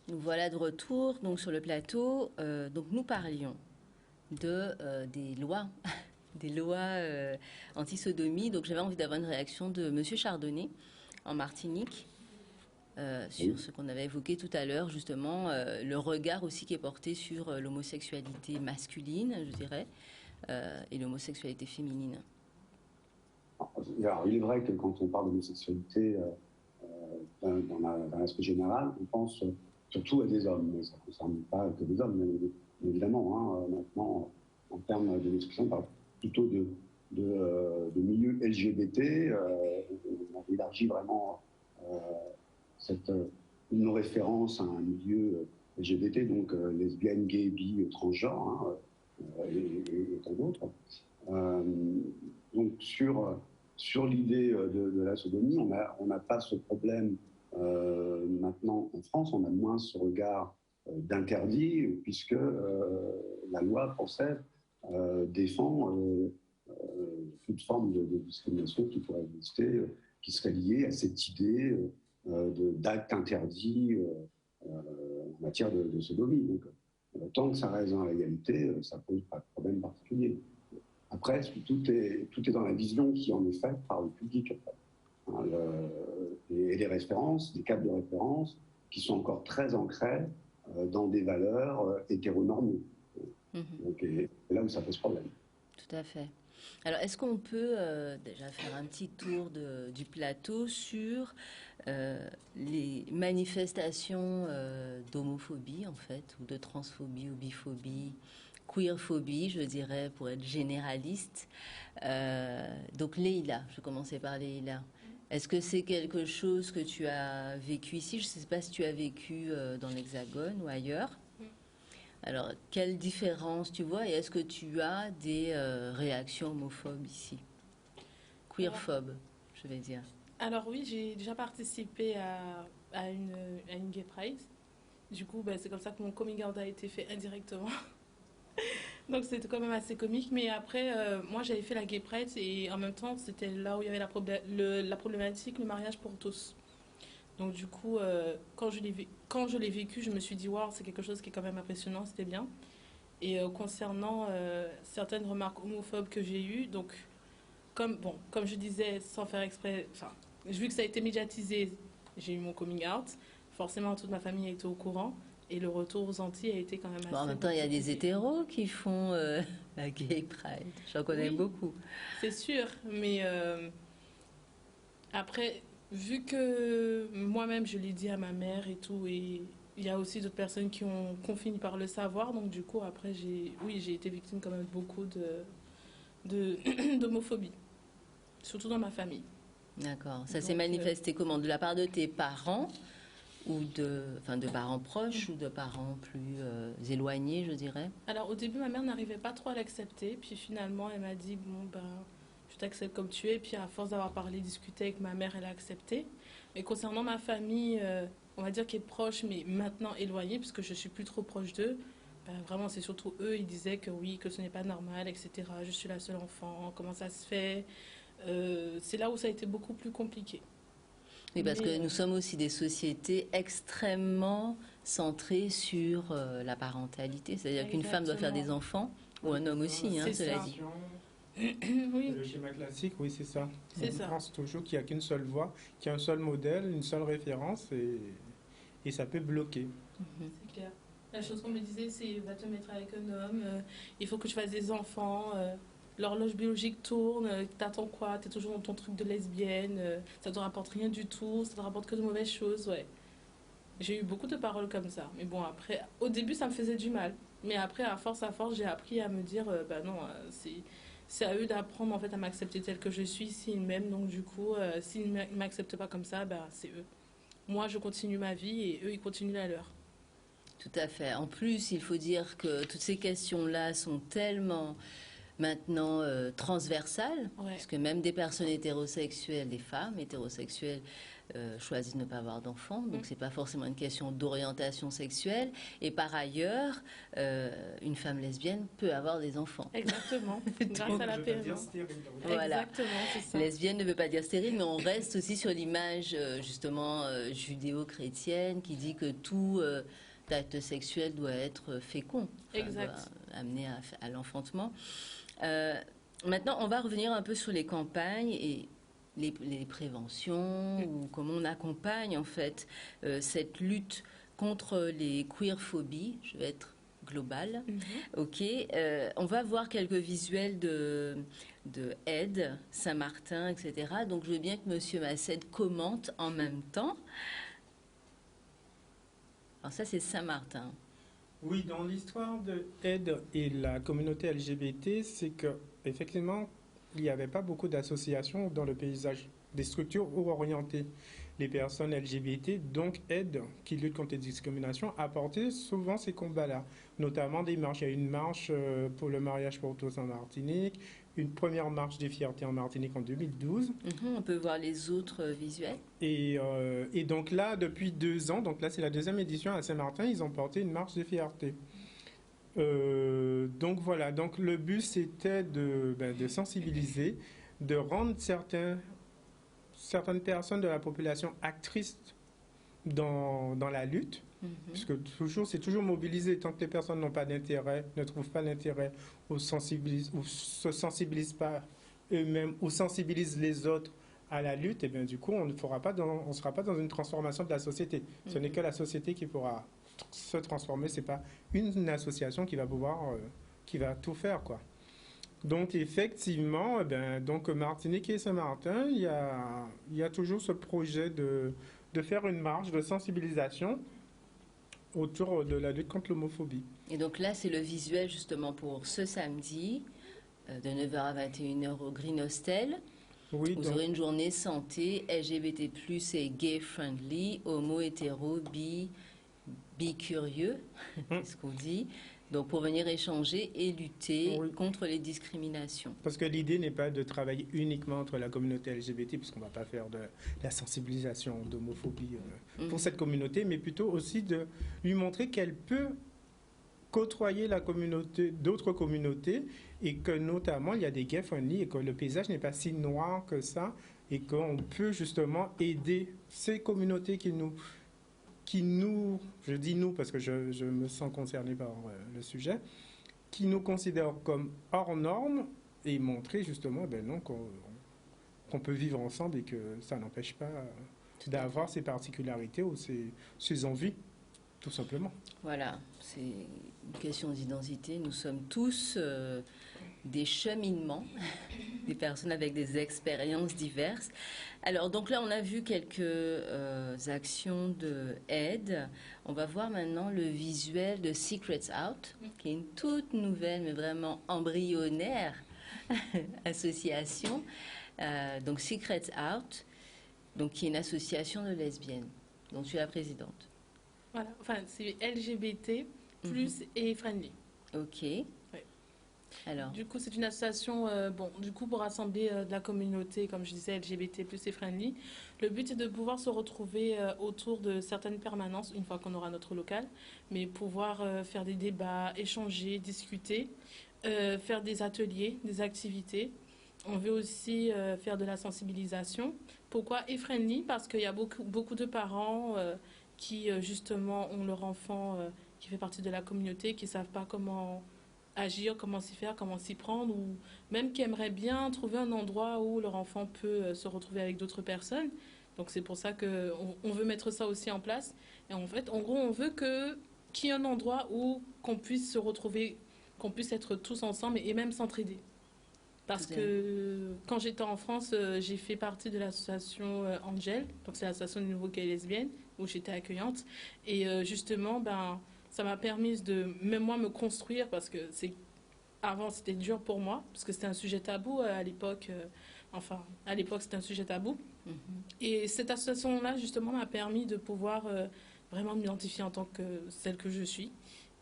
Nous voilà de retour donc sur le plateau. Donc nous parlions des lois, des lois anti-sodomie. Donc j'avais envie d'avoir une réaction de Monsieur Chardonnay en Martinique sur Oui. ce qu'on avait évoqué tout à l'heure, justement le regard aussi qui est porté sur l'homosexualité masculine, je dirais, et l'homosexualité féminine. Alors, il est vrai que quand on parle d'homosexualité dans l'aspect général, on pense surtout à des hommes, mais ça ne concerne pas que des hommes, mais évidemment. Maintenant, en termes d'homosexualité, on parle plutôt de milieu LGBT. On élargit vraiment euh, nos références à un milieu LGBT, donc lesbiennes, gays, bi, transgenres, et tant d'autres. Euh, donc sur l'idée de la sodomie, on n'a pas ce problème maintenant en France, on a moins ce regard d'interdit, puisque la loi française défend toute forme de discrimination qui pourrait exister, qui serait liée à cette idée d'acte interdit en matière de sodomie. Donc, tant que ça reste dans la légalité, ça pose pas de problème particulier. Après, tout est dans la vision qui en est faite par le public. Hein, et les références, les cadres de référence, qui sont encore très ancrés dans des valeurs hétéronormées. Donc, et là où ça pose problème. Tout à fait. Alors, est-ce qu'on peut déjà faire un petit tour du plateau sur les manifestations d'homophobie, en fait, ou de transphobie ou biphobie, queerphobie, je dirais, pour être généraliste. Donc, Leïla, je vais commencer par Leïla. Est-ce que c'est quelque chose que tu as vécu ici? Je ne sais pas si tu as vécu dans l'Hexagone ou ailleurs. Alors, quelle différence tu vois et est-ce que tu as des réactions homophobes ici? Alors, Queerphobes, je vais dire. alors oui, j'ai déjà participé à une Gay Pride. Du coup, ben, c'est comme ça que mon coming out a été fait indirectement. Donc c'était quand même assez comique. Mais après, moi j'avais fait la Gay Pride et en même temps, c'était là où il y avait la problématique, le mariage pour tous. Donc du coup, quand je l'ai vécu, je me suis dit, waouh, c'est quelque chose qui est quand même impressionnant, c'était bien. Et concernant certaines remarques homophobes que j'ai eues, donc comme je disais, sans faire exprès, enfin, vu que ça a été médiatisé, j'ai eu mon coming out. Forcément, toute ma famille a été au courant. Et le retour aux Antilles a été quand même Bon, en assez même temps, il y a des particulier. hétéros qui font la gay pride. J'en connais Oui, beaucoup. c'est sûr. Mais après, vu que moi-même, je l'ai dit à ma mère et tout, et il y a aussi d'autres personnes qui ont fini par le savoir. Donc du coup, après, j'ai été victime quand même beaucoup d'homophobie. Surtout dans ma famille. D'accord. Ça s'est Donc, manifesté comment? De la part de tes parents ou enfin, de parents proches ou de parents plus éloignés, je dirais? alors au début, ma mère n'arrivait pas trop à l'accepter. Puis finalement, elle m'a dit, bon, ben, je t'accepte comme tu es. Puis à force d'avoir parlé, discuté avec ma mère, elle a accepté. Mais concernant ma famille, on va dire qui est proche, mais maintenant éloignée, puisque je suis plus trop proche d'eux, ben, vraiment, c'est surtout eux, ils disaient que oui, que ce n'est pas normal, etc. Je suis la seule enfant, comment ça se fait? C'est là où ça a été beaucoup plus compliqué. Oui, parce Mais que nous sommes aussi des sociétés extrêmement centrées sur la parentalité. C'est-à-dire qu'une femme doit faire des exactement, enfants, ou Oui, un c'est homme ça, aussi, la hein, c'est cela ça. dit. séparation. C'est Oui, le schéma classique, oui, c'est ça. c'est On ça. pense toujours qu'il n'y a qu'une seule voie, qu'il y a un seul modèle, une seule référence, et ça peut bloquer. C'est clair. La chose qu'on me disait, c'est va te mettre avec un homme, il faut que tu fasses des enfants, l'horloge biologique tourne, t'attends quoi? T'es toujours dans ton truc de lesbienne, ça te rapporte rien du tout, ça te rapporte que de mauvaises choses, ouais. J'ai eu beaucoup de paroles comme ça. Mais bon, après, au début, ça me faisait du mal. Mais après, à force, j'ai appris à me dire, bah non, c'est à eux d'apprendre en fait à m'accepter tel que je suis, s'ils m'aiment. Donc du coup, s'ils ne m'acceptent pas comme ça, bah c'est eux. Moi, je continue ma vie et eux, ils continuent la leur. Tout à fait. En plus, il faut dire que toutes ces questions-là sont tellement maintenant transversale, Ouais. parce que même des personnes hétérosexuelles, des femmes hétérosexuelles choisissent de ne pas avoir d'enfants, donc c'est pas forcément une question d'orientation sexuelle. Et par ailleurs, une femme lesbienne peut avoir des enfants. Exactement, grâce à la PMA. Voilà. Exactement, c'est ça. Lesbienne ne veut pas dire stérile, mais on reste aussi sur l'image justement judéo-chrétienne qui dit que tout acte sexuel doit être fécond, Exact. doit amener à l'enfantement. Maintenant, on va revenir un peu sur les campagnes et les préventions, ou comment on accompagne en fait cette lutte contre les queerphobies. Je vais être globale. Ok. On va voir quelques visuels de Aide, Saint-Martin, etc. Donc je veux bien que Monsieur Massed commente en même temps. Alors ça c'est Saint-Martin. Oui, dans l'histoire de Aide et la communauté LGBT, c'est que effectivement, il n'y avait pas beaucoup d'associations dans le paysage, des structures où orienter les personnes LGBT. Donc Aide, qui lutte contre les discriminations, a porté souvent ces combats-là, notamment des marches. Il y a une marche pour le mariage pour tous en Martinique, une première marche des fiertés en Martinique en 2012. On peut voir les autres visuels. Et donc là, depuis 2 ans, donc là c'est la 2e édition à Saint-Martin, ils ont porté une marche des fiertés. Donc voilà, donc le but c'était de sensibiliser, de rendre certaines personnes de la population actrices dans la lutte, puisque c'est toujours mobilisé. Tant que les personnes n'ont pas d'intérêt, ne trouvent pas d'intérêt, ou se sensibilisent pas eux-mêmes, ou sensibilisent les autres à la lutte, et bien du coup on ne sera pas dans une transformation de la société. Ce n'est que la société qui pourra se transformer, c'est pas une association qui va pouvoir qui va tout faire, quoi. Donc effectivement, donc Martinique et Saint-Martin, il y a toujours ce projet de faire une marche de sensibilisation autour de la lutte contre l'homophobie. Et donc là c'est le visuel justement pour ce samedi de 9h à 21h au Green Hostel. Oui, vous aurez une journée santé LGBT+ et gay friendly, homo, hétéro, bi curieux, c'est ce qu'on dit. Donc pour venir échanger et lutter contre les discriminations. Parce que l'idée n'est pas de travailler uniquement entre la communauté LGBT, puisqu'on ne va pas faire de la sensibilisation d'homophobie pour cette communauté, mais plutôt aussi de lui montrer qu'elle peut côtoyer la communauté, d'autres communautés, et que notamment il y a des gay friendly et que le paysage n'est pas si noir que ça, et qu'on peut justement aider ces communautés qui nous, je dis nous parce que je me sens concerné par le sujet, qui nous considèrent comme hors normes, et montrer justement non, qu'on peut vivre ensemble et que ça n'empêche pas d'avoir ces particularités ou ces envies, tout simplement. Voilà, c'est une question d'identité. Nous sommes tous des cheminements, des personnes avec des expériences diverses. Alors, donc là, on a vu quelques actions de aide. On va voir maintenant le visuel de Secrets Out, qui est une toute nouvelle, mais vraiment embryonnaire association. Donc, Secrets Out, donc, qui est une association de lesbiennes, dont je suis la présidente. Voilà, enfin, c'est LGBT plus et friendly. Ok. Ouais. Alors. Du coup, c'est une association pour rassembler de la communauté, comme je disais, LGBT plus et friendly. Le but est de pouvoir se retrouver autour de certaines permanences, une fois qu'on aura notre local, mais pouvoir faire des débats, échanger, discuter, faire des ateliers, des activités. On veut aussi faire de la sensibilisation. Pourquoi et friendly? Parce qu'il y a beaucoup de parents qui justement ont leur enfant qui fait partie de la communauté, qui ne savent pas comment agir, comment s'y faire, comment s'y prendre, ou même qui aimeraient bien trouver un endroit où leur enfant peut se retrouver avec d'autres personnes. Donc c'est pour ça qu'on veut mettre ça aussi en place. Et en fait, en gros, on veut qu'il y ait un endroit où qu'on puisse se retrouver, qu'on puisse être tous ensemble et même s'entraider. Parce que quand j'étais en France, j'ai fait partie de l'association Angel, donc c'est l'association de nouveaux gays et lesbiennes, où j'étais accueillante. Et justement, ça m'a permis de, même moi, me construire, parce que avant c'était dur pour moi, parce que c'était un sujet tabou à l'époque. À l'époque, c'était un sujet tabou. Et cette association-là, justement, m'a permis de pouvoir vraiment m'identifier en tant que celle que je suis.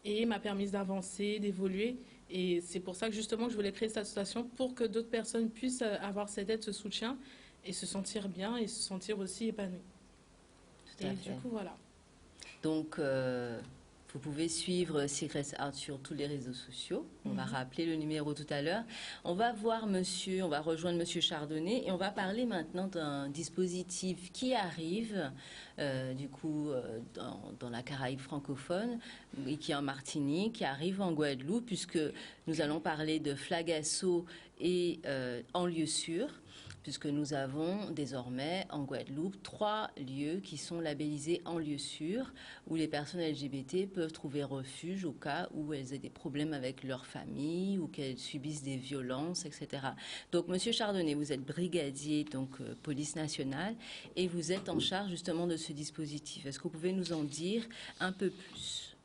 Et m'a permis d'avancer, d'évoluer. Et c'est pour ça que justement je voulais créer cette association pour que d'autres personnes puissent avoir cette aide, ce soutien et se sentir bien et se sentir aussi épanouies. Tout à Et fait. du coup, voilà. Donc, vous pouvez suivre Secrets Art sur tous les réseaux sociaux. On va rappeler le numéro tout à l'heure. On va rejoindre Monsieur Chardonnay et on va parler maintenant d'un dispositif qui arrive, dans la Caraïbe francophone et qui est en Martinique, qui arrive en Guadeloupe, puisque nous allons parler de Flagasso et en lieu sûr, puisque nous avons désormais en Guadeloupe 3 lieux qui sont labellisés en lieu sûr, où les personnes LGBT peuvent trouver refuge au cas où elles aient des problèmes avec leur famille ou qu'elles subissent des violences, etc. Donc, Monsieur Chardonnay, vous êtes brigadier, police nationale, et vous êtes en charge justement de ce dispositif. Est-ce que vous pouvez nous en dire un peu plus?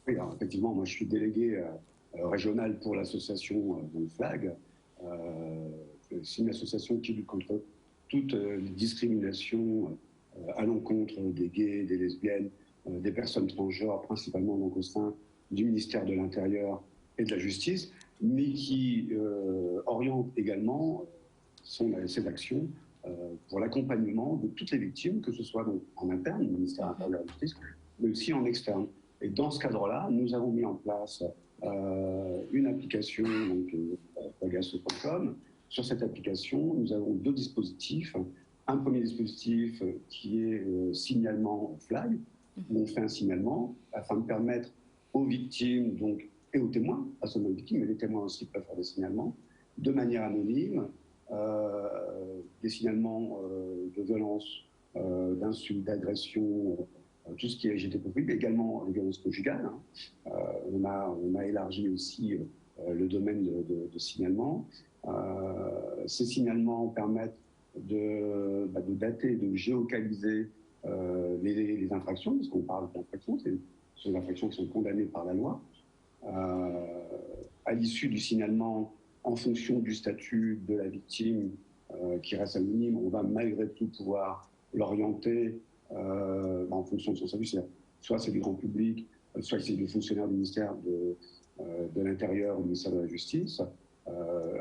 Oui, alors, effectivement, moi je suis délégué régional pour l'association FLAG. C'est une association qui lutte contre toute discrimination à l'encontre des gays, des lesbiennes, des personnes transgenres, principalement donc au sein du ministère de l'Intérieur et de la Justice, mais qui oriente également ses actions pour l'accompagnement de toutes les victimes, que ce soit donc en interne, au ministère de l'Intérieur et de la Justice, mais aussi en externe. Et dans ce cadre-là, nous avons mis en place une application, donc Flagasso.com. Sur cette application, nous avons 2 dispositifs. Un premier dispositif qui est signalement flag, où on fait un signalement afin de permettre aux victimes et aux témoins, pas seulement aux victimes, mais les témoins aussi peuvent faire des signalements, de manière anonyme, des signalements de violence, d'insultes, d'agressions, tout ce qui est LGBTphobie, mais également les violences conjugales. On a élargi aussi le domaine de signalement. Ces signalements permettent de dater, de géolocaliser les infractions, parce qu'on parle d'infractions, ce sont des infractions qui sont condamnées par la loi. À l'issue du signalement, en fonction du statut de la victime qui reste anonyme, on va malgré tout pouvoir l'orienter en fonction de son statut. Soit c'est du grand public, soit c'est du fonctionnaire du ministère de l'Intérieur ou du ministère de la Justice.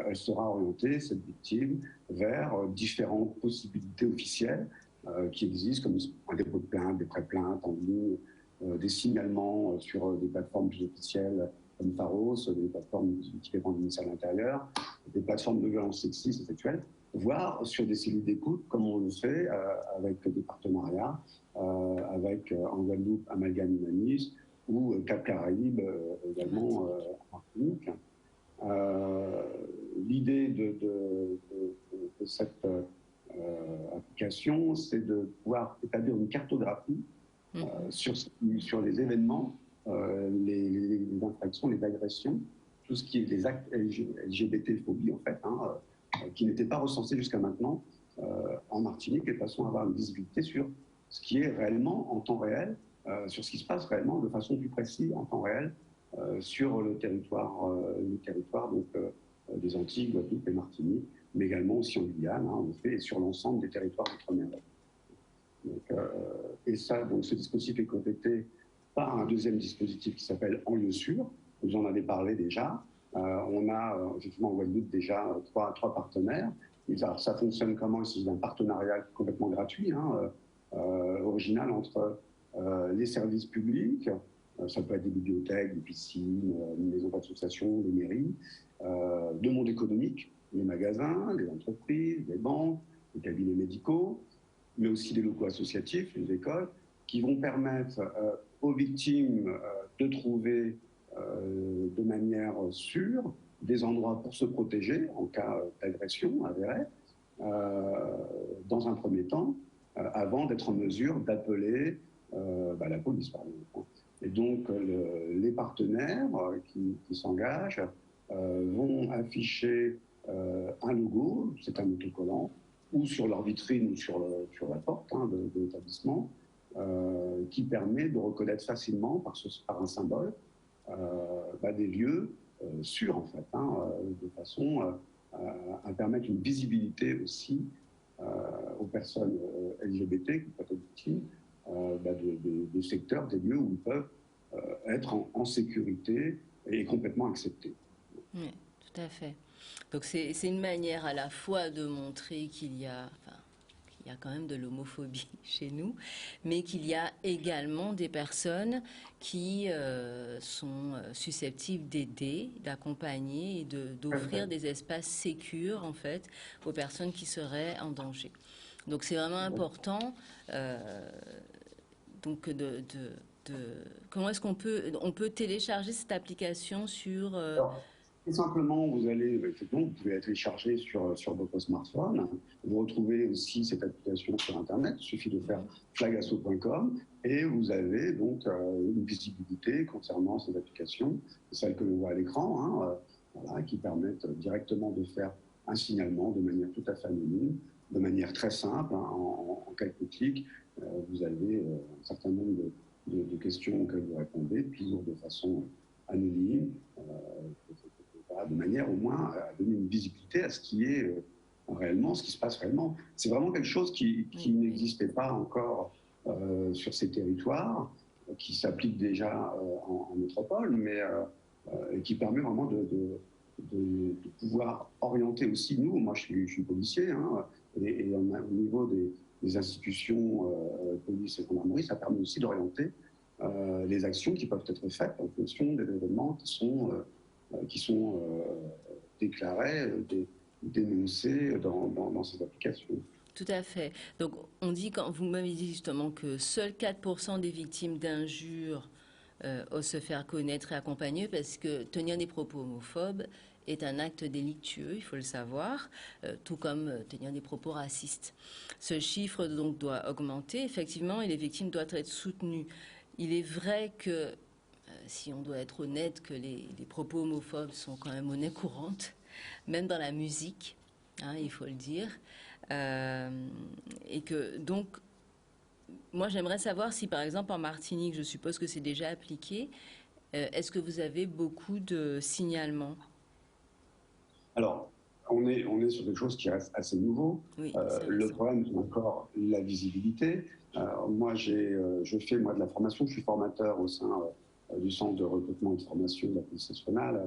Elle sera orientée, cette victime, vers différentes possibilités officielles qui existent, comme un dépôt de plainte, des pré-plaintes en ligne, des signalements sur des plateformes plus officielles comme Pharos, des plateformes qui dépendent du ministère de l'Intérieur, des plateformes de violence sexistes et sexuelles, voire sur des cellules d'écoute, comme on le fait avec des partenariats, avec en Guadeloupe Amalgame Humanis ou Cap Caraïbes également en Martinique. L'idée de cette application, c'est de pouvoir établir une cartographie sur les événements, les infractions, les agressions, tout ce qui est des actes LGBT-phobie en fait, qui n'étaient pas recensés jusqu'à maintenant en Martinique, et de façon à avoir une visibilité sur ce qui est réellement en temps réel, sur ce qui se passe réellement de façon plus précise en temps réel sur le territoire donc, des Antilles, Guadeloupe et Martinique, mais également aussi en Guyane, en effet, et sur l'ensemble des territoires d'outre-mer. Et ça, donc, ce dispositif est complété par un deuxième dispositif qui s'appelle En lieu sûr. Vous en avez parlé déjà. On a effectivement en Guadeloupe déjà trois partenaires. Ça fonctionne comment? Il s'agit d'un partenariat complètement gratuit, original entre les services publics, ça peut être des bibliothèques, des piscines, des maisons d'association, des mairies, le monde économique, les magasins, les entreprises, les banques, les cabinets médicaux, mais aussi des locaux associatifs, les écoles, qui vont permettre aux victimes de trouver de manière sûre des endroits pour se protéger en cas d'agression avérée, dans un premier temps, avant d'être en mesure d'appeler la police, par exemple. Et donc, les partenaires qui s'engagent vont afficher un logo, c'est un autocollant, ou sur leur vitrine ou sur la porte de l'établissement, qui permet de reconnaître facilement, par un symbole, des lieux sûrs, en fait, de façon à permettre une visibilité aussi aux personnes LGBT qui peuvent être victimes des secteurs, des lieux où ils peuvent être en sécurité et complètement acceptés. Oui, tout à fait. Donc c'est une manière à la fois de montrer qu'il y a, enfin, qu'il y a quand même de l'homophobie chez nous, mais qu'il y a également des personnes qui sont susceptibles d'aider, d'accompagner et d'offrir des espaces sécurs en fait aux personnes qui seraient en danger. Donc c'est vraiment important. Donc comment est-ce on peut télécharger cette application sur Alors, tout simplement, effectivement, vous pouvez la télécharger sur votre smartphone. Vous retrouvez aussi cette application sur Internet. Il suffit de faire flagasso.com et vous avez donc une visibilité concernant ces applications, celles que l'on voit à l'écran, voilà, qui permettent directement de faire un signalement de manière tout à fait anonyme, de manière très simple, en quelques clics. Vous avez un certain nombre de questions auxquelles vous répondez, toujours de façon anonyme, de manière au moins à donner une visibilité à ce qui est réellement, ce qui se passe réellement. C'est vraiment quelque chose qui n'existait pas encore sur ces territoires, qui s'applique déjà en métropole, mais qui permet vraiment de pouvoir orienter aussi nous. Moi, je suis policier, et au niveau des institutions police et gendarmerie, ça permet aussi d'orienter les actions qui peuvent être faites en fonction des événements qui sont déclarés, dénoncés dans ces applications. Tout à fait. Donc, on dit, quand vous m'avez dit justement que seuls 4% des victimes d'injures osent se faire connaître et accompagner, parce que tenir des propos homophobes est un acte délictueux, il faut le savoir, tout comme tenir des propos racistes. Ce chiffre donc doit augmenter, effectivement, et les victimes doivent être soutenues. Il est vrai que, si on doit être honnête, que les propos homophobes sont quand même monnaie courante, même dans la musique, il faut le dire. Et que donc, moi j'aimerais savoir si par exemple en Martinique, je suppose que c'est déjà appliqué, est-ce que vous avez beaucoup de signalements? Alors, on est sur quelque chose qui reste assez nouveau. Oui, le problème, c'est encore la visibilité. Moi, je fais de la formation, je suis formateur au sein du centre de recrutement et de formation de la police nationale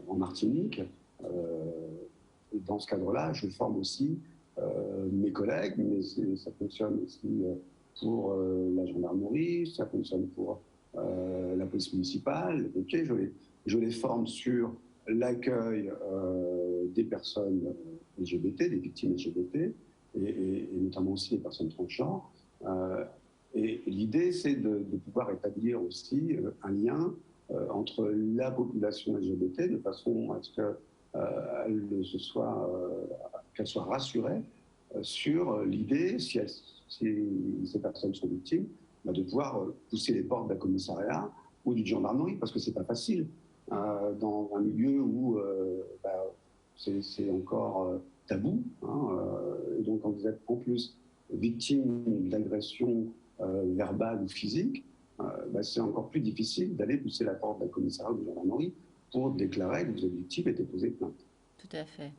en Martinique. Et dans ce cadre-là, je forme aussi mes collègues, mais ça fonctionne aussi pour la gendarmerie, ça fonctionne pour la police municipale, les pompiers. Je les forme sur l'accueil des personnes LGBT, des victimes LGBT, et notamment aussi des personnes transgenres. Et l'idée, c'est de pouvoir établir aussi un lien entre la population LGBT de façon à ce qu'elle soit rassurée sur l'idée, si ces personnes sont victimes, de pouvoir pousser les portes d'un commissariat ou d'une gendarmerie, parce que c'est pas facile dans un milieu où c'est encore tabou. Et donc, quand vous êtes en plus victime d'agressions verbales ou physiques, c'est encore plus difficile d'aller pousser la porte d'un commissariat ou d'une gendarmerie pour déclarer que vous êtes victime et déposer plainte. Tout à fait.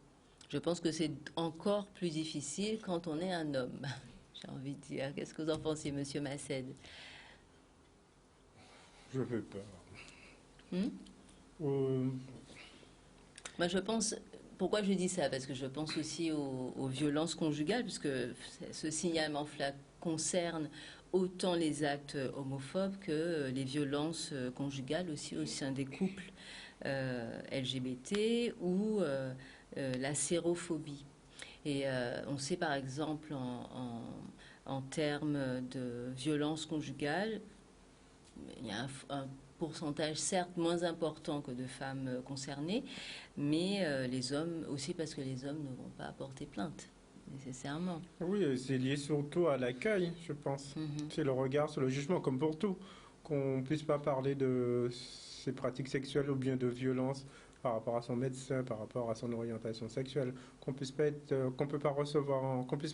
Je pense que c'est encore plus difficile quand on est un homme. J'ai envie de dire. Qu'est-ce que vous en pensez, Monsieur Massed? Je fais peur. Moi, je pense. Pourquoi je dis ça? Parce que je pense aussi aux violences conjugales, puisque ce signalement-là concerne autant les actes homophobes que les violences conjugales aussi au sein des couples LGBT ou la sérophobie. Et on sait par exemple en termes de violence conjugale, il y a un pourcentage certes moins important que de femmes concernées, mais les hommes aussi, parce que les hommes ne vont pas porter plainte nécessairement. Oui, c'est lié surtout à l'accueil, je pense. C'est le regard, c'est le jugement, comme pour tout. Qu'on ne puisse pas parler de ses pratiques sexuelles ou bien de violence par rapport à son médecin, par rapport à son orientation sexuelle, qu'on puisse pas qu'on puisse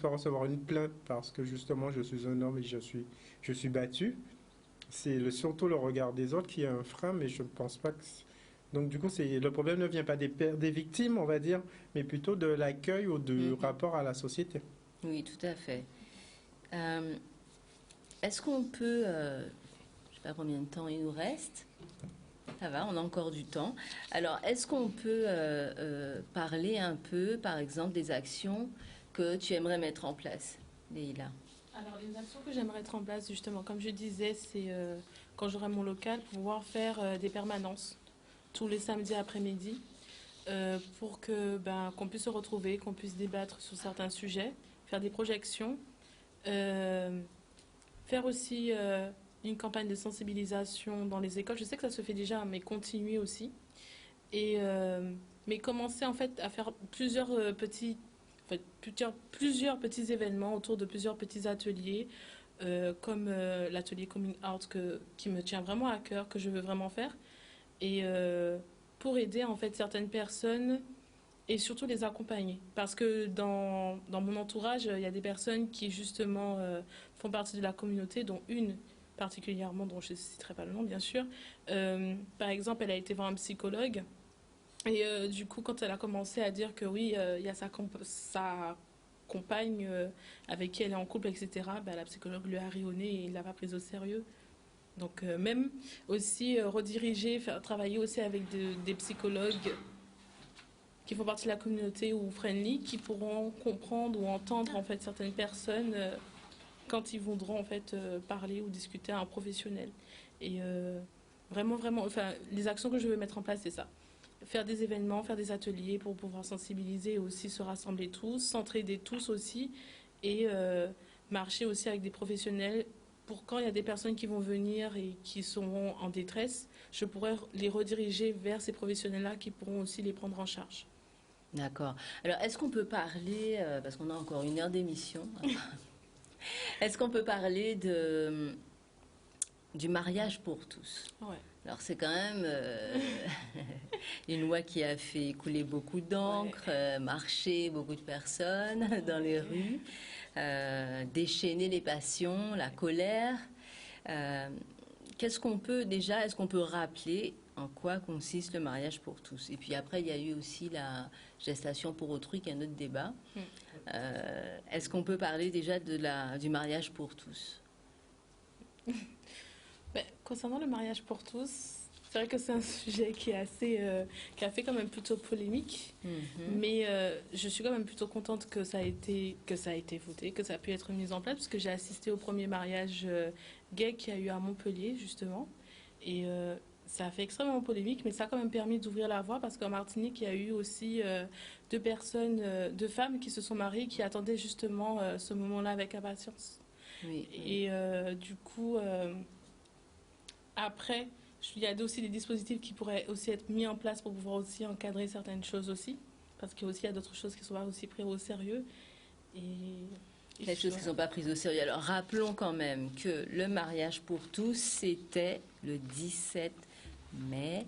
pas recevoir une plainte parce que justement je suis un homme et je suis battu. C'est surtout le regard des autres qui est un frein, mais je ne pense pas que... Donc du coup, le problème ne vient pas des victimes, on va dire, mais plutôt de l'accueil ou du rapport à la société. Oui, tout à fait. Est-ce qu'on peut... je ne sais pas combien de temps il nous reste. Ça va, on a encore du temps. Alors, est-ce qu'on peut parler un peu, par exemple, des actions que tu aimerais mettre en place, Leïla? Alors, les actions que j'aimerais mettre en place, justement, comme je disais, c'est quand j'aurai mon local, pouvoir faire des permanences tous les samedis après-midi pour que qu'on puisse se retrouver, qu'on puisse débattre sur certains sujets, faire des projections, faire aussi une campagne de sensibilisation dans les écoles. Je sais que ça se fait déjà, mais continuer aussi. Et, mais commencer en fait à faire plusieurs petits événements autour de plusieurs petits ateliers, comme l'atelier Coming Out qui me tient vraiment à cœur, que je veux vraiment faire. Et pour aider en fait certaines personnes et surtout les accompagner. Parce que dans mon entourage, il y a des personnes qui justement font partie de la communauté, dont une particulièrement, dont je ne citerai pas le nom bien sûr. Par exemple, elle a été voir un psychologue. Et du coup, quand elle a commencé à dire que oui, il y a sa compagne avec qui elle est en couple, etc., la psychologue lui a ri au nez et il ne l'a pas prise au sérieux. Donc même aussi rediriger, faire travailler aussi avec des psychologues qui font partie de la communauté ou friendly, qui pourront comprendre ou entendre en fait certaines personnes quand ils voudront en fait parler ou discuter à un professionnel. Et vraiment, enfin, les actions que je veux mettre en place, c'est ça. Faire des événements, faire des ateliers pour pouvoir sensibiliser et aussi se rassembler tous, s'entraider tous aussi et marcher aussi avec des professionnels pour quand il y a des personnes qui vont venir et qui seront en détresse, je pourrais les rediriger vers ces professionnels-là qui pourront aussi les prendre en charge. D'accord. Alors, est-ce qu'on peut parler, parce qu'on a encore 1 heure d'émission, est-ce qu'on peut parler du mariage pour tous? Ouais. Alors, c'est quand même une loi qui a fait couler beaucoup d'encre, marcher beaucoup de personnes dans les rues, déchaîner les passions, la colère. Qu'est-ce qu'on peut déjà, est-ce qu'on peut rappeler en quoi consiste le mariage pour tous? Et puis après, il y a eu aussi la gestation pour autrui, qui est un autre débat. Est-ce qu'on peut parler déjà du mariage pour tous? Concernant le mariage pour tous, c'est vrai que c'est un sujet qui est assez, qui a fait quand même plutôt polémique, mais je suis quand même plutôt contente que ça a été voté, que ça a pu être mis en place, parce que j'ai assisté au premier mariage gay qu'il y a eu à Montpellier justement, et ça a fait extrêmement polémique, mais ça a quand même permis d'ouvrir la voie, parce qu'en Martinique, il y a eu aussi deux femmes qui se sont mariées, qui attendaient justement ce moment-là avec impatience. Oui. Et du coup, après, il y a aussi des dispositifs qui pourraient aussi être mis en place pour pouvoir aussi encadrer certaines choses aussi, parce qu'il y a d'autres choses qui sont pas aussi prises au sérieux. Les choses qui ne sont pas prises au sérieux. Alors, rappelons quand même que le mariage pour tous, c'était le 17 mai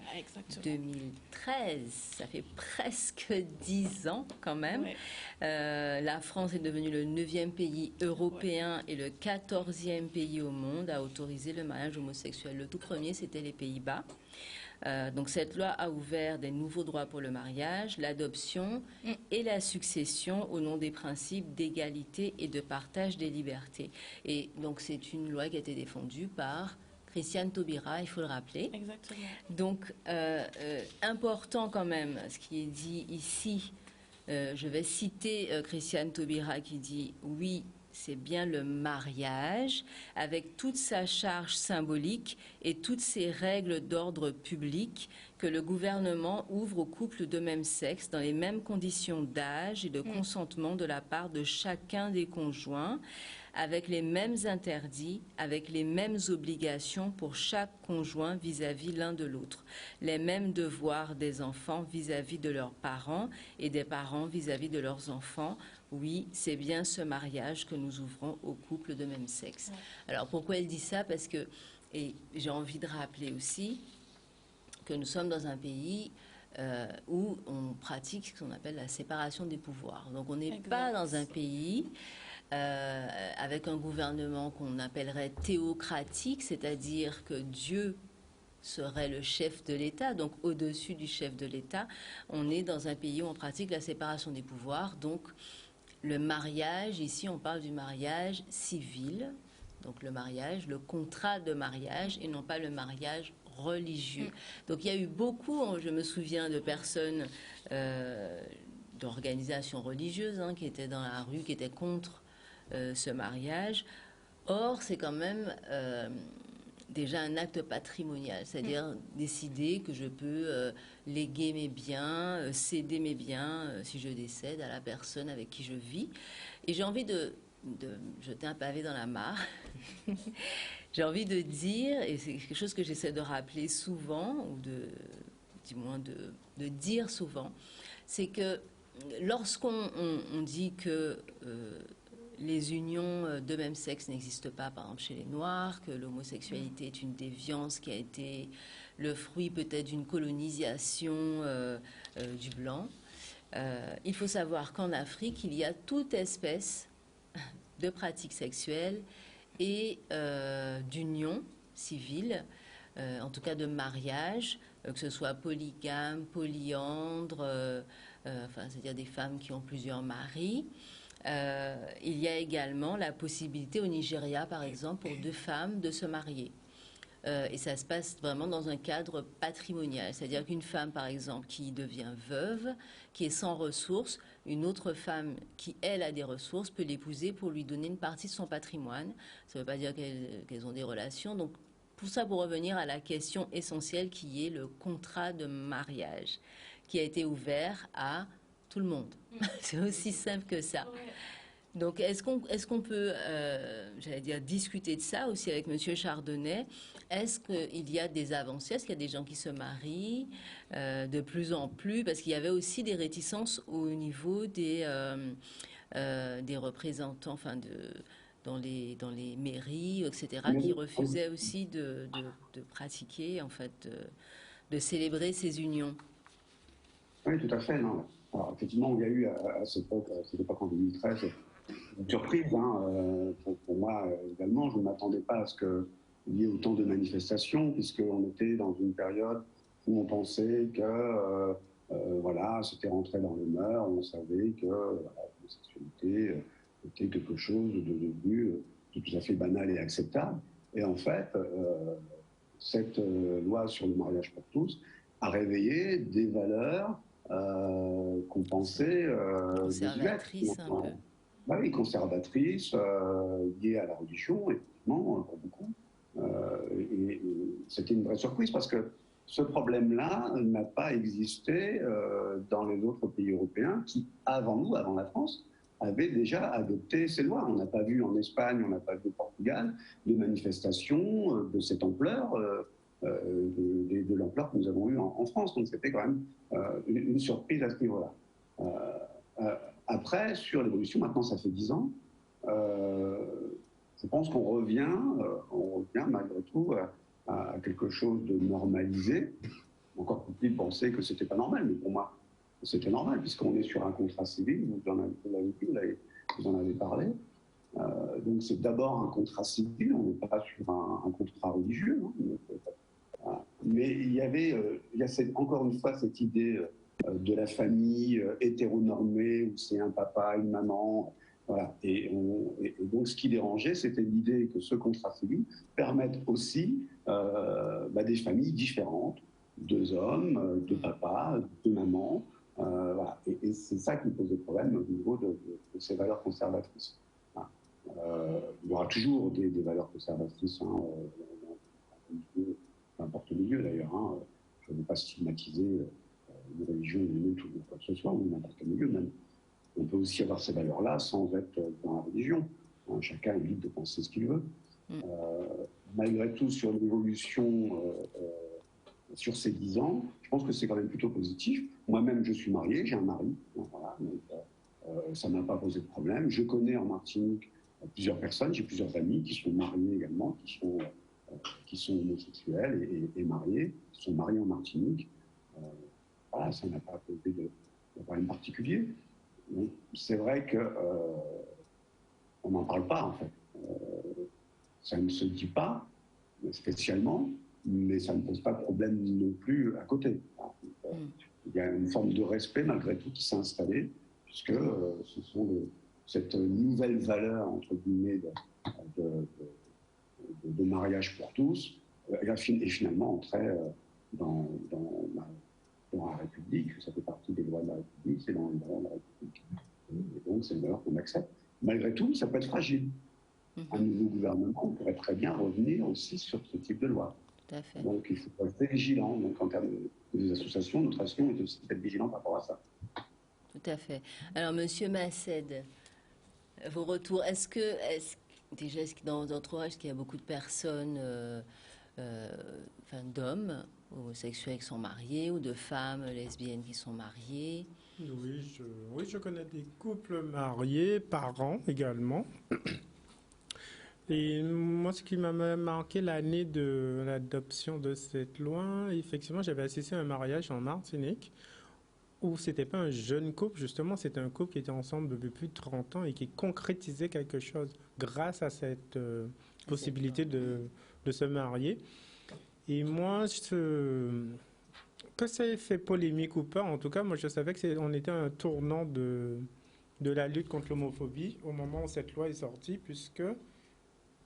2013. Ça fait presque 10 ans quand même. Ouais. La France est devenue le 9e pays européen et le 14e pays au monde à autoriser le mariage homosexuel. Le tout premier, c'était les Pays-Bas. Donc cette loi a ouvert des nouveaux droits pour le mariage, l'adoption et la succession au nom des principes d'égalité et de partage des libertés. Et donc c'est une loi qui a été défendue par Christiane Taubira, il faut le rappeler. Exactement. Donc, important quand même, ce qui est dit ici, je vais citer Christiane Taubira qui dit « Oui, c'est bien le mariage, avec toute sa charge symbolique et toutes ses règles d'ordre public que le gouvernement ouvre aux couples de même sexe dans les mêmes conditions d'âge et de consentement de la part de chacun des conjoints, avec les mêmes interdits, avec les mêmes obligations pour chaque conjoint vis-à-vis l'un de l'autre, les mêmes devoirs des enfants vis-à-vis de leurs parents et des parents vis-à-vis de leurs enfants. Oui, c'est bien ce mariage que nous ouvrons aux couples de même sexe. » Alors pourquoi elle dit ça? Parce que, et j'ai envie de rappeler aussi que nous sommes dans un pays où on pratique ce qu'on appelle la séparation des pouvoirs. Donc on n'est pas dans un pays avec un gouvernement qu'on appellerait théocratique, c'est-à-dire que Dieu serait le chef de l'État, donc au-dessus du chef de l'État. On est dans un pays où on pratique la séparation des pouvoirs, donc le mariage, ici on parle du mariage civil, donc le mariage, le contrat de mariage et non pas le mariage religieux. Donc il y a eu beaucoup, je me souviens de personnes, d'organisations religieuses qui étaient dans la rue, qui étaient contre ce mariage. Or, c'est quand même déjà un acte patrimonial, c'est-à-dire décider que je peux léguer mes biens, céder mes biens si je décède à la personne avec qui je vis. Et j'ai envie de jeter un pavé dans la mare. J'ai envie de dire, et c'est quelque chose que j'essaie de rappeler souvent, ou du moins de dire souvent, c'est que lorsqu'on dit que les unions de même sexe n'existent pas, par exemple chez les Noirs, que l'homosexualité est une déviance qui a été le fruit peut-être d'une colonisation du blanc, il faut savoir qu'en Afrique, il y a toute espèce de pratiques sexuelles et d'union civile, en tout cas de mariage, que ce soit polygame, polyandre, c'est-à-dire des femmes qui ont plusieurs maris. Il y a également la possibilité au Nigeria, par exemple, pour 2 femmes de se marier. Et ça se passe vraiment dans un cadre patrimonial. C'est-à-dire qu'une femme, par exemple, qui devient veuve, qui est sans ressources, une autre femme qui, elle, a des ressources, peut l'épouser pour lui donner une partie de son patrimoine. Ça ne veut pas dire qu'elles ont des relations. Donc, tout ça pour revenir à la question essentielle qui est le contrat de mariage, qui a été ouvert à tout le monde. C'est aussi simple que ça. Donc, est-ce qu'on peut, j'allais dire, discuter de ça aussi avec Monsieur Chardonnay? Est-ce qu'il y a des avancées? Est-ce qu'il y a des gens qui se marient de plus en plus? Parce qu'il y avait aussi des réticences au niveau des représentants, dans les mairies, etc., qui refusaient aussi de pratiquer, en fait, de célébrer ces unions. Oui, tout à fait. Non. Alors, effectivement, il y a eu à cette époque en 2013, une surprise pour moi également. Je ne m'attendais pas à ce qu'il y ait autant de manifestations, puisqu'on était dans une période où on pensait que voilà, c'était rentré dans les mœurs, on savait que l'homosexualité était quelque chose de devenu tout à fait banal et acceptable. Et en fait, cette loi sur le mariage pour tous a réveillé des valeurs qu'on pensait conservatrices un peu. Bah oui, conservatrices, liées à la religion, effectivement, pour beaucoup. Et c'était une vraie surprise parce que ce problème-là n'a pas existé dans les autres pays européens qui, avant nous, avant la France, avaient déjà adopté ces lois. On n'a pas vu en Espagne, on n'a pas vu au Portugal de manifestations de cette ampleur, de l'ampleur que nous avons eue en France. Donc c'était quand même une surprise à ce niveau-là. Après, sur l'évolution, maintenant ça fait 10 ans, je pense qu'on revient malgré tout à quelque chose de normalisé. Encore faut-il penser que c'était pas normal, mais pour moi, c'était normal, puisqu'on est sur un contrat civil, vous en avez parlé. Donc c'est d'abord un contrat civil, on n'est pas sur un contrat religieux. Mais il y a encore une fois cette idée de la famille hétéronormée, où c'est un papa, une maman. Voilà. Et donc ce qui dérangeait, c'était l'idée que ce contrat civil permette aussi des familles différentes, 2 hommes, 2 papas, 2 mamans. Voilà. Et c'est ça qui posait problème au niveau de ces valeurs conservatrices. Voilà. Il y aura toujours des valeurs conservatrices, dans n'importe le milieu d'ailleurs. Je ne veux pas stigmatiser une religion, une autre ou quoi que ce soit, ou n'importe quel milieu même. On peut aussi avoir ces valeurs-là sans être dans la religion. Chacun est libre de penser ce qu'il veut. Malgré tout, sur l'évolution sur ces 10 ans, je pense que c'est quand même plutôt positif. Moi-même, je suis marié, j'ai un mari. Voilà, donc, ça ne m'a pas posé de problème. Je connais en Martinique plusieurs personnes, j'ai plusieurs amis qui sont mariés également, qui sont homosexuels et mariés, qui sont mariés en Martinique. Voilà, ça n'a pas posé de problème particulier. C'est vrai qu'on n'en parle pas, en fait. Ça ne se dit pas spécialement, mais ça ne pose pas de problème non plus à côté. Il y a une forme de respect, malgré tout, qui s'est installée, puisque ce sont cette nouvelle valeur, entre guillemets, de mariage pour tous, et finalement entrer dans la République. Ça fait partie des lois de la République, c'est dans les lois de la République. Et donc, c'est une valeur qu'on accepte. Malgré tout, ça peut être fragile. Un nouveau gouvernement pourrait très bien revenir aussi sur ce type de loi. Tout à fait. Donc, il faut rester vigilant. Donc, en termes des associations, notre action est aussi d'être vigilant par rapport à ça. Tout à fait. Alors, Monsieur Massed, vos retours, est-ce que dans votre entourage, est-ce qu'il y a beaucoup de personnes, d'hommes homosexuels qui sont mariés ou de femmes lesbiennes qui sont mariées? Oui, je connais des couples mariés, parents également. Et moi, ce qui m'a marqué l'année de l'adoption de cette loi, effectivement, j'avais assisté à un mariage en Martinique où c'était pas un jeune couple, justement, c'était un couple qui était ensemble depuis plus de 30 ans et qui concrétisait quelque chose grâce à cette possibilité de se marier. Et moi, que ça ait fait polémique ou pas, en tout cas, moi, je savais qu'on était à un tournant de la lutte contre l'homophobie au moment où cette loi est sortie, puisque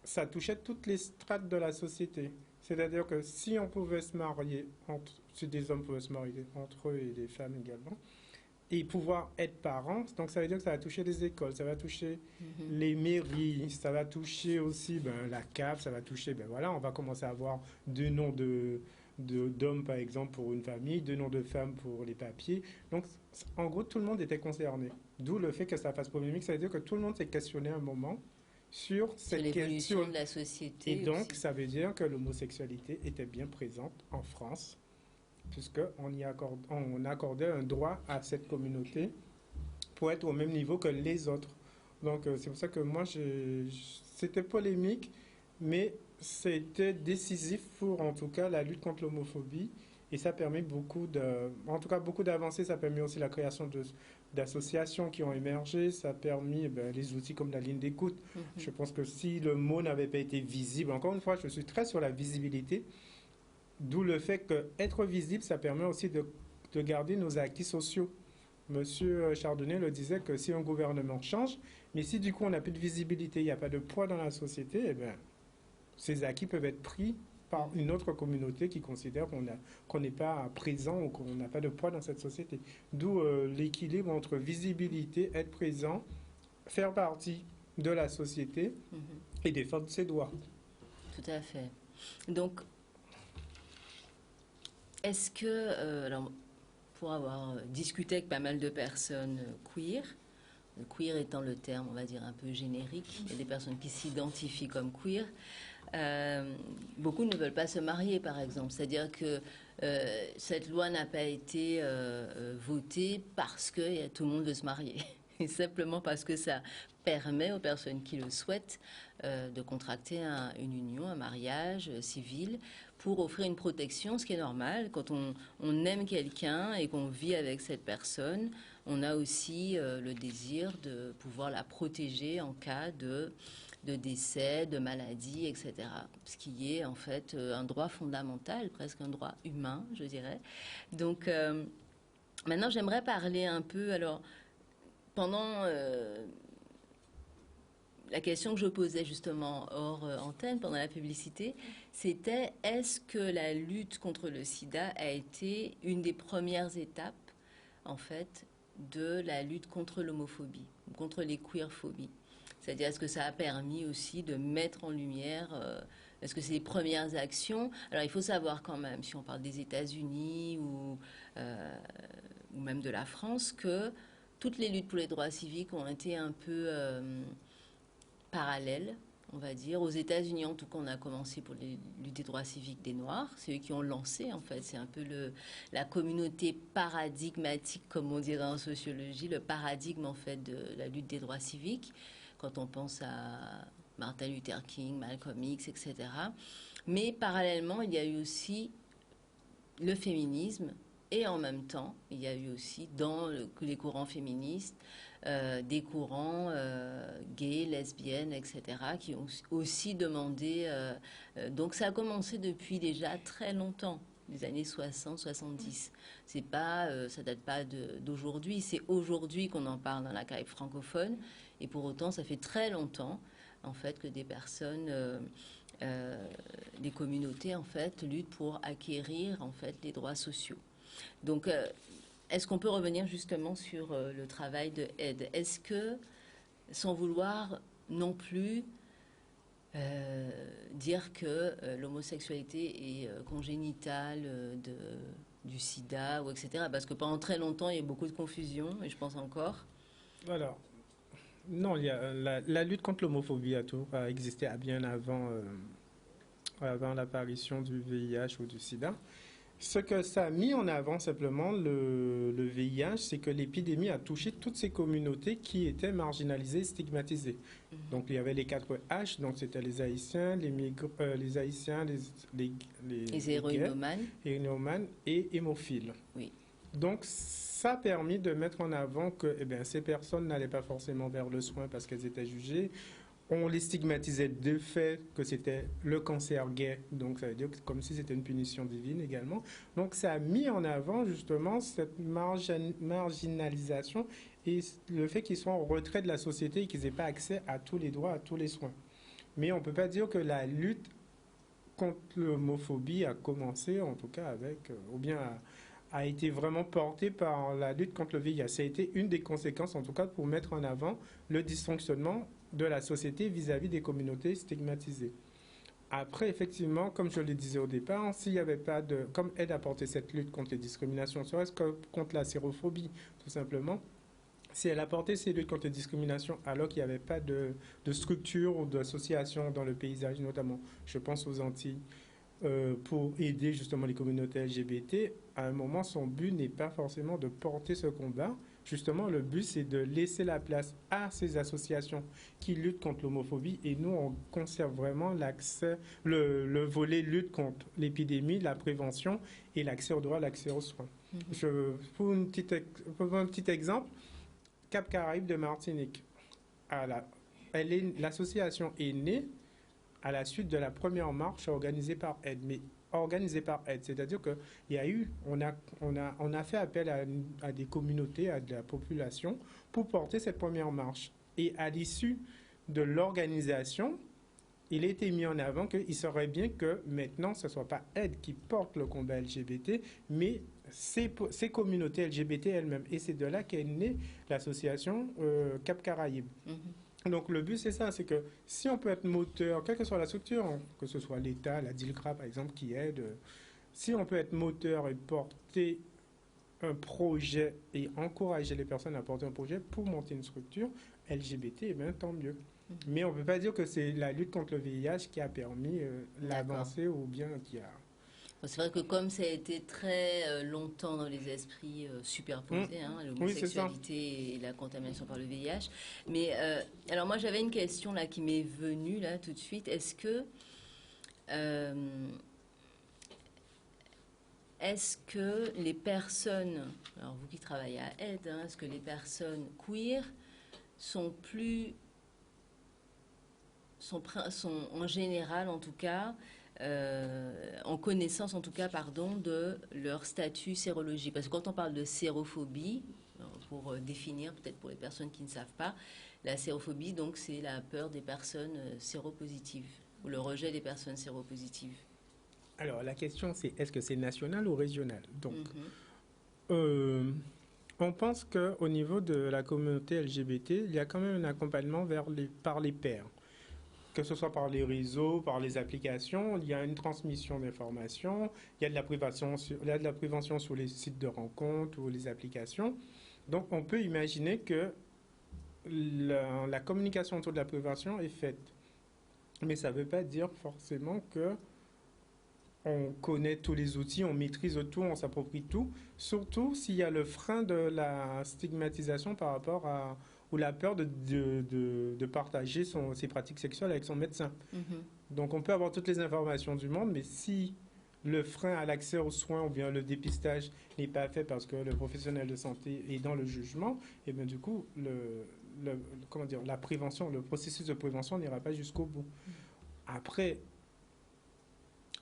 ça touchait toutes les strates de la société. C'est-à-dire que si on pouvait se marier, si des hommes pouvaient se marier entre eux et des femmes également, et pouvoir être parents, donc ça veut dire que ça va toucher les écoles, ça va toucher les mairies, ça va toucher aussi la CAF, ça va toucher, on va commencer à avoir 2 noms d'hommes par exemple pour une famille, 2 noms de femmes pour les papiers. Donc en gros, tout le monde était concerné. D'où le fait que ça fasse polémique, ça veut dire que tout le monde s'est questionné un moment sur cette question de la société. Et donc, aussi. ça veut dire que l'homosexualité était bien présente en France, puisqu'on accordait un droit à cette communauté pour être au même niveau que les autres. Donc, c'est pour ça que moi, c'était polémique, mais c'était décisif pour, en tout cas, la lutte contre l'homophobie. Et ça permet beaucoup d'avancées. Ça permet aussi la création d'associations qui ont émergé. Ça a permis les outils comme la ligne d'écoute. Je pense que si le mot n'avait pas été visible, encore une fois, je suis très sur la visibilité. D'où le fait qu'être visible, ça permet aussi de garder nos acquis sociaux. Monsieur Chardonnay le disait que si un gouvernement change, mais si du coup on n'a plus de visibilité, il n'y a pas de poids dans la société, ces acquis peuvent être pris par une autre communauté qui considère qu'on n'est pas présent ou qu'on n'a pas de poids dans cette société. D'où l'équilibre entre visibilité, être présent, faire partie de la société et défendre ses droits. Tout à fait. Donc, est-ce que, alors, pour avoir discuté avec pas mal de personnes queer étant le terme, on va dire, un peu générique, il y a des personnes qui s'identifient comme queer, beaucoup ne veulent pas se marier, par exemple. C'est-à-dire que cette loi n'a pas été votée parce que tout le monde veut se marier. Et simplement parce que ça permet aux personnes qui le souhaitent de contracter une union, un mariage civil pour offrir une protection, ce qui est normal. Quand on aime quelqu'un et qu'on vit avec cette personne, on a aussi le désir de pouvoir la protéger en cas de décès, de maladie, etc. Ce qui est en fait un droit fondamental, presque un droit humain, je dirais. Donc maintenant, j'aimerais parler un peu, alors, pendant la question que je posais justement hors antenne, pendant la publicité, c'était est-ce que la lutte contre le sida a été une des premières étapes, en fait, de la lutte contre l'homophobie, contre les queerphobies? C'est-à-dire, est-ce que ça a permis aussi de mettre en lumière, est-ce que c'est les premières actions? Alors, il faut savoir quand même, si on parle des États-Unis ou même de la France, que toutes les luttes pour les droits civiques ont été un peu parallèles, on va dire. Aux États-Unis, en tout cas, on a commencé pour les luttes des droits civiques des Noirs. C'est eux qui ont lancé, en fait. C'est un peu la communauté paradigmatique, comme on dirait en sociologie, le paradigme, en fait, de la lutte des droits civiques. Quand on pense à Martin Luther King, Malcolm X, etc. Mais parallèlement, il y a eu aussi le féminisme et en même temps, il y a eu aussi dans les courants féministes des courants gays, lesbiennes, etc. qui ont aussi demandé... donc ça a commencé depuis déjà très longtemps, les années 60, 70. C'est pas, ça date pas d'aujourd'hui, c'est aujourd'hui qu'on en parle dans la Caraïbe francophone. Et pour autant, ça fait très longtemps, en fait, que des personnes les communautés en fait luttent pour acquérir en fait les droits sociaux. Donc, est-ce qu'on peut revenir justement sur le travail de aide? Est-ce que, sans vouloir non plus dire que l'homosexualité est congénitale du sida, ou etc., parce que pendant très longtemps, il y a eu beaucoup de confusion, et je pense encore. Alors, non, il y a, la lutte contre l'homophobie a existé bien avant l'apparition du VIH ou du sida. Ce que ça a mis en avant simplement le VIH, c'est que l'épidémie a touché toutes ces communautés qui étaient marginalisées, stigmatisées. Donc il y avait les 4 H, donc c'était les Haïtiens, les Haïtiens, les héroïnomanes et hémophiles. Oui. Donc ça a permis de mettre en avant que ces personnes n'allaient pas forcément vers le soin parce qu'elles étaient jugées. On les stigmatisait de fait que c'était le cancer gay, donc ça veut dire comme si c'était une punition divine également. Donc ça a mis en avant justement cette marginalisation et le fait qu'ils soient en retrait de la société et qu'ils n'aient pas accès à tous les droits, à tous les soins. Mais on ne peut pas dire que la lutte contre l'homophobie a commencé, en tout cas avec, ou bien a été vraiment portée par la lutte contre le VIH. Ça a été une des conséquences, en tout cas, pour mettre en avant le dysfonctionnement de la société vis-à-vis des communautés stigmatisées. Après, effectivement, comme je le disais au départ, s'il n'y avait pas de... Comme aide à porter cette lutte contre les discriminations, serait-ce que contre la sérophobie, tout simplement, si elle a porté ces luttes contre les discriminations alors qu'il n'y avait pas de structure ou d'association dans le paysage, notamment, je pense aux Antilles, pour aider justement les communautés LGBT, à un moment, son but n'est pas forcément de porter ce combat. Justement, le but, c'est de laisser la place à ces associations qui luttent contre l'homophobie. Et nous, on conserve vraiment l'accès, le volet lutte contre l'épidémie, la prévention et l'accès aux droits, l'accès aux soins. Pour un petit exemple, Cap Caraïbes de Martinique. L'association est née à la suite de la première marche organisée par Aide. Mais organisée par Aide, c'est-à-dire on a fait appel à des communautés, à de la population pour porter cette première marche. Et à l'issue de l'organisation, il a été mis en avant qu'il serait bien que maintenant ce ne soit pas Aide qui porte le combat LGBT, mais ces communautés LGBT elles-mêmes. Et c'est de là qu'est née l'association Cap Caraïbes. Donc le but c'est ça, c'est que si on peut être moteur, quelle que soit la structure, que ce soit l'État, la DILCRA par exemple qui aide, si on peut être moteur et porter un projet et encourager les personnes à porter un projet pour monter une structure LGBT, eh bien tant mieux. Mais on ne peut pas dire que c'est la lutte contre le VIH qui a permis l'avancée ou bien qui a... C'est vrai que comme ça a été très longtemps dans les esprits superposés, l'homosexualité et la contamination par le VIH. Mais alors moi j'avais une question là qui m'est venue là tout de suite. Est-ce que les personnes, alors vous qui travaillez à Aide, est-ce que les personnes queer sont en général en tout cas en connaissance, en tout cas, de leur statut sérologique. Parce que quand on parle de sérophobie, pour définir, peut-être pour les personnes qui ne savent pas, la sérophobie, donc, c'est la peur des personnes séropositives, ou le rejet des personnes séropositives. Alors, la question, c'est est-ce que c'est national ou régional? Donc, on pense qu'au niveau de la communauté LGBT, il y a quand même un accompagnement par les pairs. Que ce soit par les réseaux, par les applications, il y a une transmission d'informations, il y a de la prévention sur les sites de rencontres ou les applications. Donc, on peut imaginer que la communication autour de la prévention est faite. Mais ça ne veut pas dire forcément que on connaît tous les outils, on maîtrise tout, on s'approprie tout. Surtout s'il y a le frein de la stigmatisation par rapport à... ou la peur de partager ses pratiques sexuelles avec son médecin. Donc on peut avoir toutes les informations du monde, mais si le frein à l'accès aux soins ou bien le dépistage n'est pas fait parce que le professionnel de santé est dans le jugement, et bien du coup, la prévention, le processus de prévention n'ira pas jusqu'au bout. Après,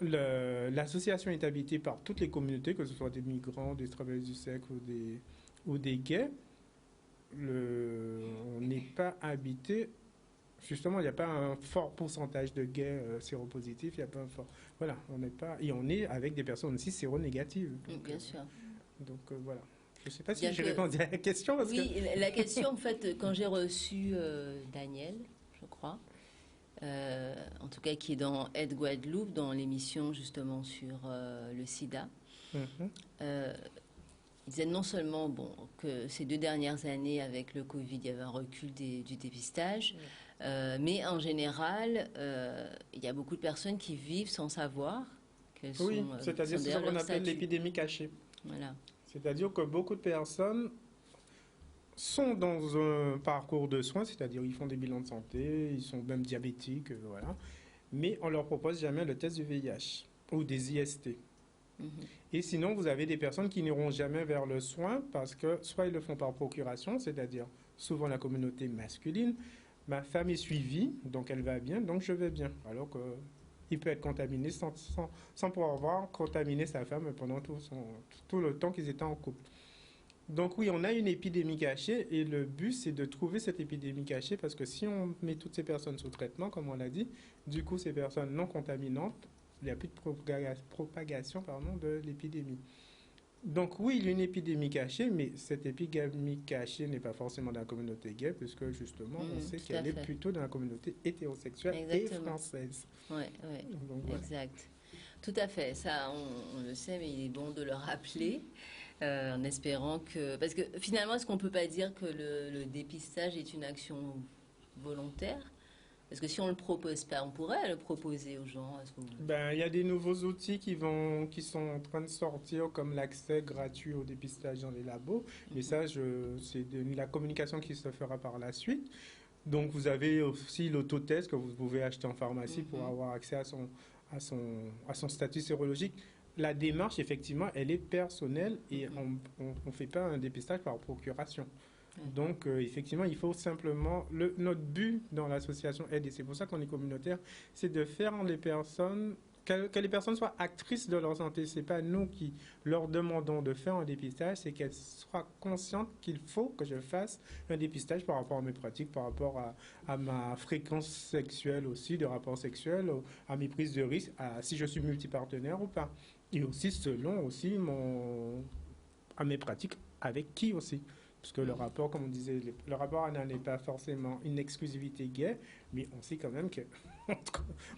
l'association est habitée par toutes les communautés, que ce soit des migrants, des travailleurs du sexe ou des gays. On n'est pas habité justement, il n'y a pas un fort pourcentage de gays séropositifs, il n'y a pas un fort... Voilà, on n'est pas... Et on est avec des personnes aussi séronégatives. Donc, Bien sûr. Donc voilà. Je ne sais pas si Bien j'ai que- répondu à la question. Parce Oui, la question, en fait, quand j'ai reçu Daniel, je crois, en tout cas qui est dans Aide Guadeloupe, dans l'émission justement sur le sida, il disait non seulement que ces 2 dernières années, avec le Covid, il y avait un recul du dépistage, mais en général, il y a beaucoup de personnes qui vivent sans savoir qu'elles sont... Oui, c'est-à-dire sont c'est ça derrière qu'on leur appelle statut. l'épidémie cachée. Voilà. C'est-à-dire que beaucoup de personnes sont dans un parcours de soins, c'est-à-dire ils font des bilans de santé, ils sont même diabétiques, voilà, mais on leur propose jamais le test du VIH ou des IST. Et sinon, vous avez des personnes qui n'iront jamais vers le soin parce que soit ils le font par procuration, c'est-à-dire souvent la communauté masculine, ma femme est suivie, donc elle va bien, donc je vais bien. Alors qu'il peut être contaminé sans pouvoir avoir contaminé sa femme pendant tout le temps qu'ils étaient en couple. Donc oui, on a une épidémie cachée et le but, c'est de trouver cette épidémie cachée parce que si on met toutes ces personnes sous traitement, comme on l'a dit, du coup, ces personnes non contaminantes, il n'y a plus de propagation de l'épidémie. Donc oui, il y a une épidémie cachée, mais cette épidémie cachée n'est pas forcément dans la communauté gay, puisque justement, on sait qu'elle est plutôt dans la communauté hétérosexuelle et française. Oui, exact. Tout à fait, ça on le sait, mais il est bon de le rappeler. En espérant que... Parce que finalement, est-ce qu'on ne peut pas dire que le dépistage est une action volontaire? Parce que si on ne le propose pas, on pourrait le proposer aux gens. Il y a des nouveaux outils qui sont en train de sortir, comme l'accès gratuit au dépistage dans les labos. Mais ça, c'est de la communication qui se fera par la suite. Donc, vous avez aussi l'autotest que vous pouvez acheter en pharmacie pour avoir accès à son statut sérologique. La démarche, effectivement, elle est personnelle et on ne fait pas un dépistage par procuration. Donc, effectivement, il faut simplement... notre but dans l'association Aide, et c'est pour ça qu'on est communautaire, c'est de faire les personnes... Que les personnes soient actrices de leur santé. Ce n'est pas nous qui leur demandons de faire un dépistage, c'est qu'elles soient conscientes qu'il faut que je fasse un dépistage par rapport à mes pratiques, par rapport à ma fréquence sexuelle aussi, de rapports sexuels, à mes prises de risque, à si je suis multipartenaire ou pas. Et aussi selon aussi à mes pratiques, avec qui aussi. Parce que le rapport, comme on disait, le rapport anal n'est pas forcément une exclusivité gay, mais on sait quand même que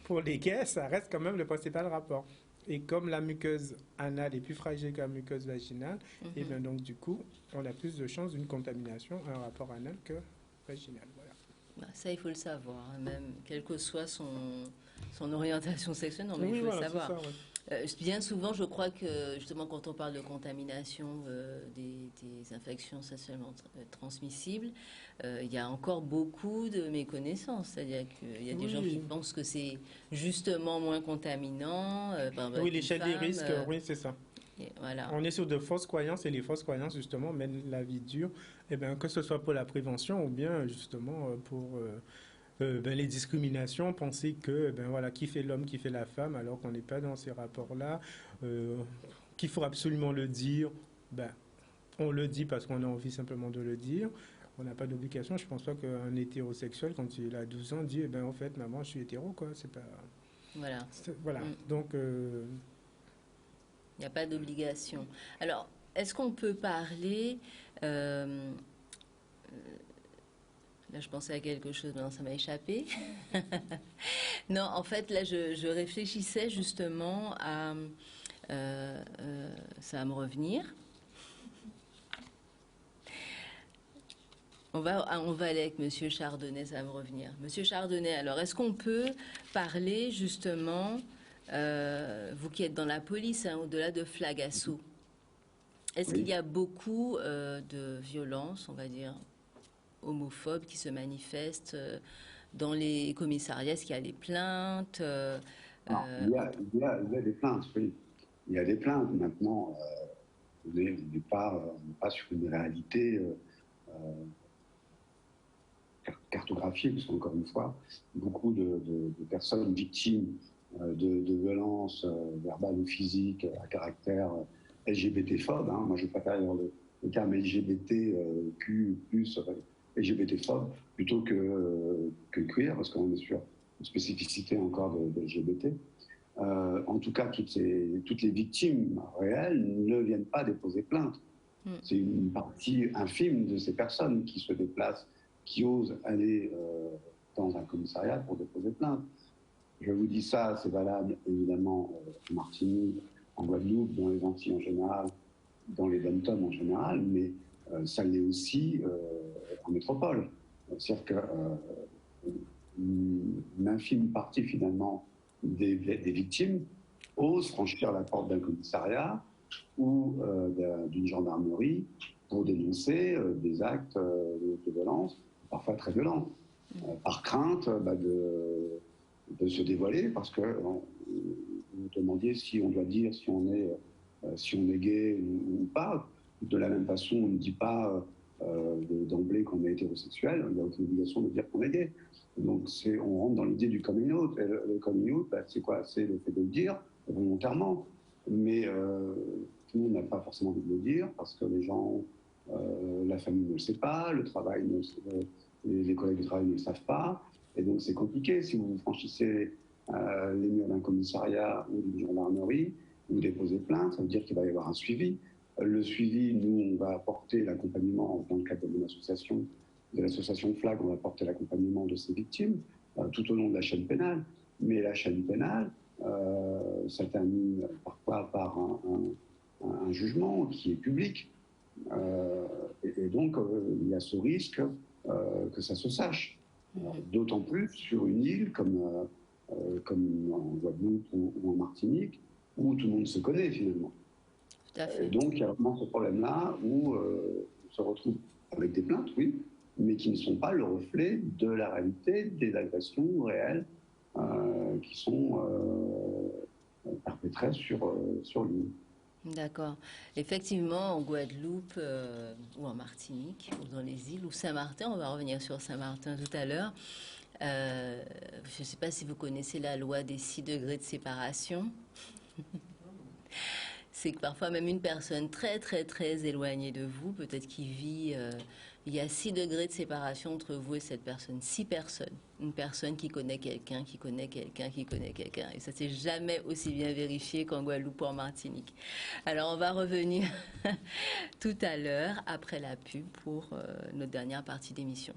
pour les gays, ça reste quand même le principal rapport. Et comme la muqueuse anale est plus fragile que la muqueuse vaginale, et bien donc du coup, on a plus de chances d'une contamination à un rapport anal que vaginal. Voilà. Ça, il faut le savoir, même quelle que soit son orientation sexuelle, non, mais oui, il faut le savoir. Ça, ouais. Bien souvent, je crois que justement quand on parle de contamination des infections sexuellement transmissibles, il y a encore beaucoup de méconnaissances. C'est-à-dire qu'il y a des gens qui pensent que c'est justement moins contaminant. Oui, l'échelle des risques, oui, c'est ça. Voilà. On est sur de fausses croyances et les fausses croyances, justement, mènent la vie dure, que ce soit pour la prévention ou bien justement pour... les discriminations, penser que qui fait l'homme, qui fait la femme, alors qu'on n'est pas dans ces rapports-là, qu'il faut absolument le dire, on le dit parce qu'on a envie simplement de le dire. On n'a pas d'obligation. Je ne pense pas qu'un hétérosexuel, quand il a 12 ans, dit en fait, maman, je suis hétéro, quoi. C'est pas... Voilà. Voilà. Donc... il n'y a pas d'obligation. Alors, est-ce qu'on peut parler... Là, je pensais à quelque chose, mais non, ça m'a échappé. Non, en fait, là, je réfléchissais justement à... ça va me revenir. On va aller avec Monsieur Chardonnay, ça va me revenir. Monsieur Chardonnay, alors, est-ce qu'on peut parler justement, vous qui êtes dans la police, au-delà de Flagasso, est-ce qu'il y a beaucoup de violences, on va dire, homophobes qui se manifestent dans les commissariats? Est-ce qu'il y a des plaintes il y a des plaintes, oui. Il y a des plaintes. Maintenant, on n'est pas sur une réalité cartographiée, parce qu'encore une fois, beaucoup de personnes victimes de violences verbales ou physiques à caractère LGBT-phobe, moi je préfère le terme LGBTQ+, LGBT-phobe plutôt que queer, parce qu'on est sur une spécificité encore de LGBT. En tout cas, toutes les victimes réelles ne viennent pas déposer plainte. C'est une partie infime de ces personnes qui se déplacent, qui osent aller dans un commissariat pour déposer plainte. Je vous dis ça, c'est valable évidemment en Martinique, en Guadeloupe, dans les Antilles en général, dans les dom-toms en général, mais ça l'est aussi en métropole. C'est-à-dire qu'une infime partie finalement des victimes osent franchir la porte d'un commissariat ou d'une gendarmerie pour dénoncer des actes de violence, parfois très violents, par crainte de se dévoiler, parce que vous demandiez si on doit dire si on est gay ou pas. De la même façon, on ne dit pas d'emblée qu'on est hétérosexuel, il n'y a aucune obligation de dire qu'on est gay. Donc on rentre dans l'idée du coming out. Et le coming out, c'est quoi? C'est le fait de le dire volontairement. Mais tout le monde n'a pas forcément envie de le dire, parce que les gens, la famille ne le sait pas, le travail les collègues de travail ne le savent pas. Et donc c'est compliqué. Si vous franchissez les murs d'un commissariat ou d'une gendarmerie, vous déposez plainte, ça veut dire qu'il va y avoir un suivi. Le suivi, nous, on va apporter l'accompagnement dans le cadre de mon association, de l'association FLAG, on va apporter l'accompagnement de ces victimes tout au long de la chaîne pénale. Mais la chaîne pénale, ça termine parfois par un jugement qui est public. Et donc, il y a ce risque que ça se sache. D'autant plus sur une île comme en Guadeloupe ou en Martinique, où tout le monde se connaît finalement. Et donc, il y a vraiment ce problème-là où on se retrouve avec des plaintes, oui, mais qui ne sont pas le reflet de la réalité des agressions réelles qui sont perpétrées sur l'île. D'accord. Effectivement, en Guadeloupe ou en Martinique, ou dans les îles, ou Saint-Martin, on va revenir sur Saint-Martin tout à l'heure. Je ne sais pas si vous connaissez la loi des 6 degrés de séparation. C'est que parfois même une personne très très très éloignée de vous, peut-être qui vit, il y a 6 degrés de séparation entre vous et cette personne, 6 personnes. Une personne qui connaît quelqu'un, qui connaît quelqu'un, qui connaît quelqu'un. Et ça s'est jamais aussi bien vérifié qu'en Guadeloupe ou en Martinique. Alors on va revenir tout à l'heure, après la pub, pour notre dernière partie d'émission.